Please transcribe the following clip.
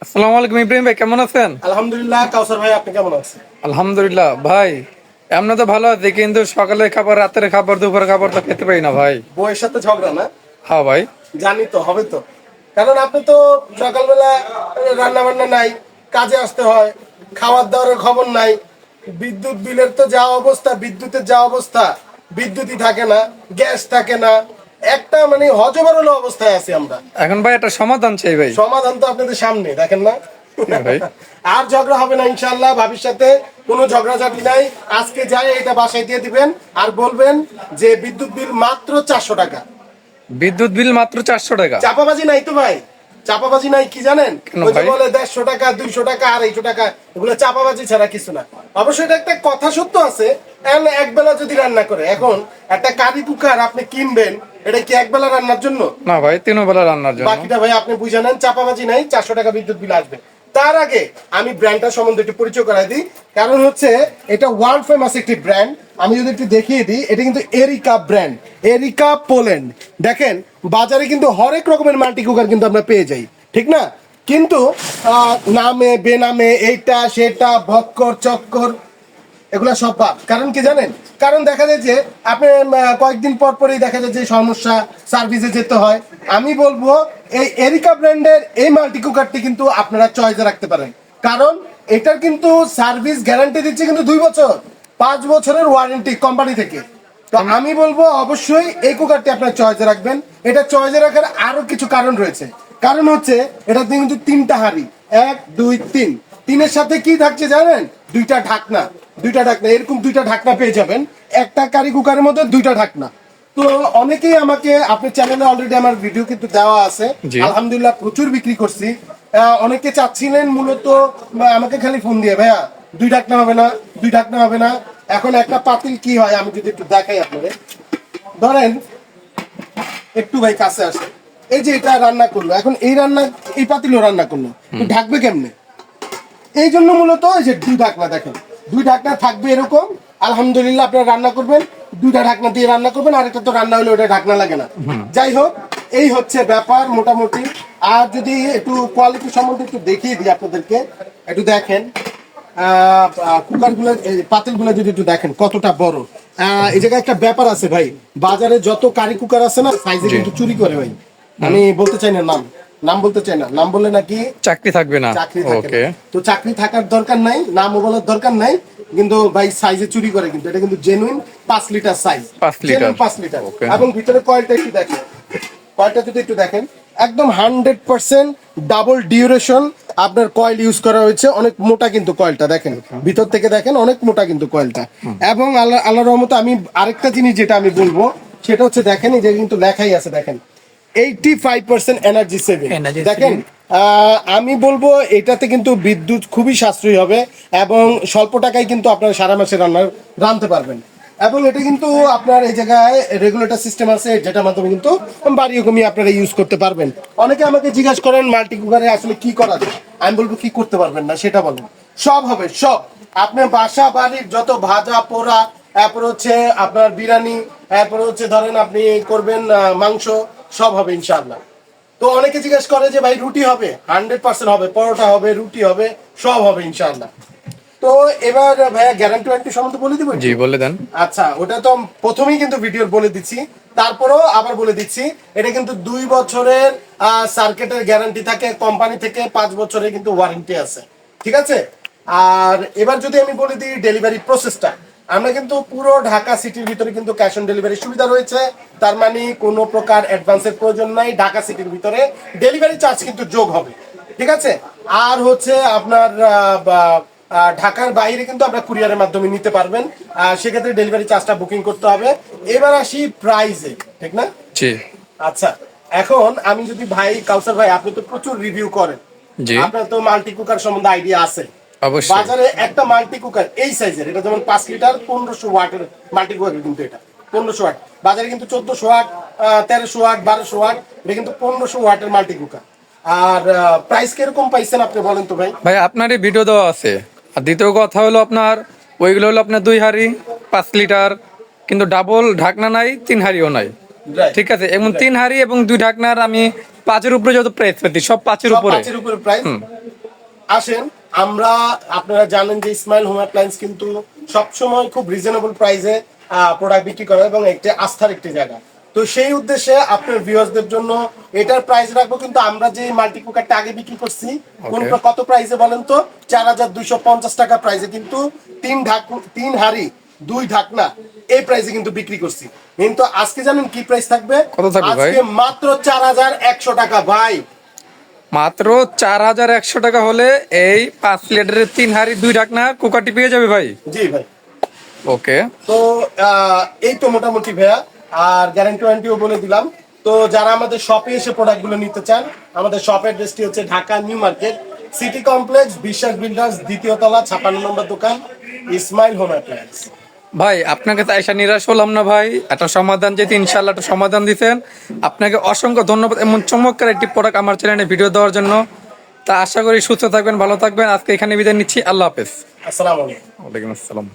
আসসালামু আলাইকুম ইব্রাহিম ভাই, কেমন আছেন? আলহামদুলিল্লাহ। কাউসার ভাই, আপনি কেমন আছেন? আলহামদুলিল্লাহ ভাই, এমনি তো ভালো আছি, কিন্তু সকালের খাবার, রাতের খাবার, দুপুরের খাবার তো খেতে পারি না ভাই। বউয়ের সাথে ঝগড়া না? হ্যাঁ ভাই। জানি তো, হবে তো। কারণ আপনি তো সকালবেলা রান্না বান্না নাই, কাজে আসতে হয়, খাবার দাবারের খবর নাই, বিদ্যুৎ বিলের তো যা অবস্থা, বিদ্যুতের যা অবস্থা, বিদ্যুৎই থাকে না, গ্যাস থাকে না, একটা মানে হজবরল অবস্থায় আছি আমরা। এখন ভাই একটা সমাধান চাই ভাই। সমাধান তো আপনাদের সামনে, দেখেন না? হ্যাঁ ভাই। আর ঝগড়া হবে না ইনশাল্লাহ। ভাবির সাথে কোনো ঝগড়াঝাটি নাই। আজকে যাই এটা বাসায় দিয়ে দিবেন, আর বলবেন যে বিদ্যুৎ বিল মাত্র 400 টাকা। বিদ্যুৎ বিল মাত্র 400 টাকা? চাপাবাজি নাই তো ভাই, চাপাবাজি নাই। কি জানেন, কেন ওই যে ভাই? বলে 150 টাকা, 200 টাকা, 250 টাকা, এগুলো চাপাবাজি ছাড়া কিছু না। অবশ্যই এটা একটা কথা সত্য আছে। এক বেলা যদি রান্না করে, এখন একটা কারি কুকার আপনি কিনবেন, এটা কি এক বেলা রান্নার জন্য? না ভাই, 3 বেলা রান্নার জন্য। বাকিটা ভাই আপনি বুঝে নেন। চাপাবাজি নাই, 400 টাকা বিদ্যুৎ বিল আসবে। তার আগে আমি ব্র্যান্ডটা সম্বন্ধে একটু পরিচয় করাই দিই। কারণ হচ্ছে এটা ওয়ার্ল্ড ফেমাস একটি ব্র্যান্ড। আমি যদি একটু দেখিয়ে দিই, এটা কিন্তু এরিকা ব্র্যান্ড, এরিকা পোল্যান্ড। দেখেন, বাজারে কিন্তু হরেক রকমের মাল্টি কুকার কিন্তু আমরা পেয়ে যাই, ঠিক না? কিন্তু নামে বেনামে এইটা সেটা ভক্কর চক্কর এগুলা সব বাদ। কারণ কি জানেন? কারণ দেখা যায় যে আপনি কয়েকদিন পর পরই দেখা যায় যে সমস্যা, সার্ভিসে যেতে হয়। আমি বলবো এই এরিকা ব্র্যান্ডের এই মাল্টি কুকারটি কিন্তু আপনারা চয়েসে রাখতে পারেন। কারণ এটার কিন্তু সার্ভিস গ্যারান্টি দিচ্ছে কিন্তু 2 বছর, 5 বছরের ওয়ারেন্টি কোম্পানি থেকে। তো আমি বলবো অবশ্যই এই কুকারটি আপনার চয়েসে রাখবেন। এটা চয়েসে রাখার আরো কিছু কারণ রয়েছে। কারণ হচ্ছে এটা কিন্তু 3টা হাঁড়ি, 1 2 3। তিনের সাথে কি থাকছে জানেন? 2টা ঢাকনা। 2টা ঢাকনা, এরকম 2টা ঢাকনা পেয়ে যাবেন একটা কারি কুকারের মধ্যে, 2টা ঢাকনা। তো অনেকেই আমাকে, আপনার চ্যানেলে অলরেডি আমার ভিডিও কিন্তু দেওয়া আছে, জি। আলহামদুলিল্লাহ প্রচুর বিক্রি করছি। অনেকে চাচ্ছিলেন মূলত আমাকে খালি ফোন দিয়ে, ভাইয়া 2 ঢাকনা হবে না, 2 ঢাকনা হবে না। এখন একটা পাতিল কি হয় আমি যদি একটু দেখাই আপনাদের। ধরেন একটু ভাই কাছে আসে, এই যে এটা রান্না করলো, এখন এই রান্না, এই পাতিলও রান্না করলো, তো ঢাকবে কেমনে? এই জন্য মূলত এই যে 2 ঢাকনা, দেখেন 2 ঢাকনা থাকবে এরকম। আলহামদুলিল্লাহ আপনারা রান্না করবেন, 2টা ঢাকনা দিয়ে রান্না করবেন, আর একটা তো রান্না হলে ওটা ঢাকনা লাগে না। যাই হোক, এই হচ্ছে ব্যাপার মোটামুটি। আর যদি একটু কোয়ালিটি সম্বন্ধে একটু দেখিয়ে দিই আপনাদেরকে, একটু দেখেন কুকার গুলো, পাতিল গুলো যদি একটু দেখেন কতটা বড়। এই জায়গায় একটা ব্যাপার আছে ভাই, বাজারে যত কারি কুকার আছে না, সাইজে কিন্তু চুরি করে ভাই। আমি বলতে চাই না নাম, নাম বলতে চাই না, নাম বললে নাকি চাকরি থাকবে না। চাকরি থাকে ওকে। না। তো চাকরি থাকার দরকার নাই, নামও বলার দরকার নাই, কিন্তু ভাই সাইজে চুরি করে। কিন্তু এটা কিন্তু genuine 5 litre size, 5 litre. 5 litre. Okay. এবং ভিতরে কয়েলটা একটু দেখেন, কয়েলটা যদি একটু দেখেন, একদম 100% ডাবল ডিউরেশন আপনার কয়েল ইউজ করা হয়েছে। অনেক মোটা কিন্তু কয়েলটা, দেখেন ভিতর থেকে দেখেন অনেক মোটা কিন্তু কয়েলটা। এবং আল্লাহ আল্লাহর রহমতে আমি আরেকটা জিনিস যেটা আমি বলবো সেটা হচ্ছে, দেখেন এই যে কিন্তু লেখাই আছে, দেখেন 85% এনার্জি সেভিং। Energy দেখেন আমি বলবো এটাতে কিন্তু বিদ্যুৎ খুবই সাশ্রয়ী হবে, এবং স্বল্প টাকায় কিন্তু আপনারা সারা মাসে রান্নাতে পারবেন। এবং এটা কিন্তু আপনার এই জায়গায় রেগুলেটর সিস্টেম আছে, যেটার মাধ্যমে কিন্তু বাড়িয়ে কমিয়ে আপনারা ইউজ করতে পারবেন। অনেকে আমাকে জিজ্ঞাসা করেন মাল্টি কুকারে আসলে কি করা যায়। আমি বলবো কি করতে পারবেন না সেটা বলবো। সব হবে, সব। আপনার বাসা বাড়ির যত ভাজা পোড়া, এরপর হচ্ছে আপনার বিরিয়ানি, এরপর হচ্ছে ধরেন আপনি করবেন মাংস, সব হবে ইনশাআল্লাহ। তো অনেকে জিজ্ঞেস করে যে ভাই রুটি হবে, 100% হবে, পরোটা হবে, রুটি হবে, সব হবে ইনশাআল্লাহ। তো এবার ভাইয়া গ্যারান্টি ওয়ারেন্টি সম্বন্ধে বলে দিব। জি, বলে দেন। আচ্ছা, ওটা তো প্রথমেই কিন্তু ভিডিওর বলে দিচ্ছি, তারপরেও আবার বলে দিচ্ছি। এটা কিন্তু 2 বছরের সার্কিটের গ্যারান্টি থাকে কোম্পানি থেকে, 5 বছরের কিন্তু ওয়ারেন্টি আছে, ঠিক আছে? আর এবার যদি আমি বলে দিই ডেলিভারি প্রসেসটা, আমরা কিন্তু পুরো ঢাকা সিটির ভিতরে কিন্তু ক্যাশ অন ডেলিভারি সুবিধা রয়েছে। তার মানে কোনো প্রকার অ্যাডভান্সের প্রয়োজন নাই। ঢাকা সিটির ভিতরে ডেলিভারি চার্জ কিন্তু যোগ হবে, ঠিক আছে? আর হচ্ছে আপনার ঢাকার বাইরে কিন্তু আপনার কুরিয়ারের মাধ্যমে নিতে পারবেন। সেক্ষেত্রে ডেলিভারি চার্জটা বুকিং করতে হবে। এবার আসি প্রাইসে, ঠিক না? জি। আচ্ছা, এখন আমি যদি ভাই কাউসার ভাই, আপনি তো প্রচুর রিভিউ করেন, জি। আপনার তো মাল্টি কুকার সম্বন্ধে আইডিয়া আছে। অবশ্যই। বাজারে একটা মাল্টি কুকার এই সাইজের, এটা যেমন 5 লিটার 1500 ওয়াটের মাল্টি কুকার, কিন্তু এটা 1500 ওয়াট। বাজারে কিন্তু 1400 ওয়াট, 1300 ওয়াট, 1200 ওয়াট, এটা কিন্তু 1500 ওয়াটের মাল্টি কুকার। আর প্রাইস কিরকম পাইছেন আপনি বলেন তো ভাই? ভাই, আপনার এই ভিডিও দেওয়া আছে। আর দ্বিতীয় কথা হলো আপনার, ওইগুলো হলো আপনার 2 হাঁড়ি 5 লিটার, কিন্তু ডাবল ঢাকনা নাই, 3 হাঁড়িও নাই। Right. ঠিক আছে, এবং 3 হাঁড়ি এবং 2 ঢাকনার আমি পাঁচের উপরে যত প্রাইস পাতি সব পাঁচের সব উপরে। 5 এর উপরে প্রাইস। আসেন, আমরা আপনারা জানেন যে ইসমাইল হোম অ্যাপ্লায়েন্স কিন্তু সবসময় খুব রিজনেবল প্রাইসে প্রোডাক্ট বিক্রি করে এবং একটা আস্থার একটি জায়গা। তো সেই উদ্দেশ্যে আপনার ভিউয়ার্সদের জন্য এটার প্রাইস রাখবো, কিন্তু আমরা যে মাল্টি কুকারটা আগে বিক্রি করছি কোনটা কত প্রাইসে বলেন তো? 4250 টাকা প্রাইসে, কিন্তু 3 হাঁড়ি 2 ঢাকনা এই প্রাইসে কিন্তু বিক্রি করছি। কিন্তু আজকে জানেন কি প্রাইস থাকবে? কত থাকবে ভাই? আজকে মাত্র 4100 টাকা ভাই। মাত্র 4100 টাকা হলে এই 5 লিটারের 3 হাঁড়ি 2 ঢাকনা কুকারটি পেয়ে যাবে ভাই। জি ভাই। ওকে, তো এই তো মোটামুটি ভাইয়া, আর গ্যারান্টি ওয়ারেন্টিও বলে দিলাম। তো যারা আমাদের শপে এসে প্রোডাক্টগুলো নিতে চান, আমাদের শপের অ্যাড্রেসটি হচ্ছে Dhaka new market, city complex, বিশ্বাস বিল্ডার্স, 2য় তলা, 56 নম্বর দোকান, ইসমাইল হোম অ্যাপ্লায়েন্স। ভাই আপনাকে তো এসে নিরাশ হলাম না ভাই, একটা সমাধান যেতে ইনশাল্লাহ একটা সমাধান দিতেন। আপনাকে অসংখ্য ধন্যবাদ এমন চমৎকার একটি প্রোডাক্ট আমার চ্যানেলে ভিডিও দেওয়ার জন্য। তা আশা করি সুস্থ থাকবেন, ভালো থাকবেন। আজকে এখানে বিদায় নিচ্ছি, আল্লাহ হাফেজ। আসসালামু আলাইকুম। ওয়ালাইকুম আসসালাম।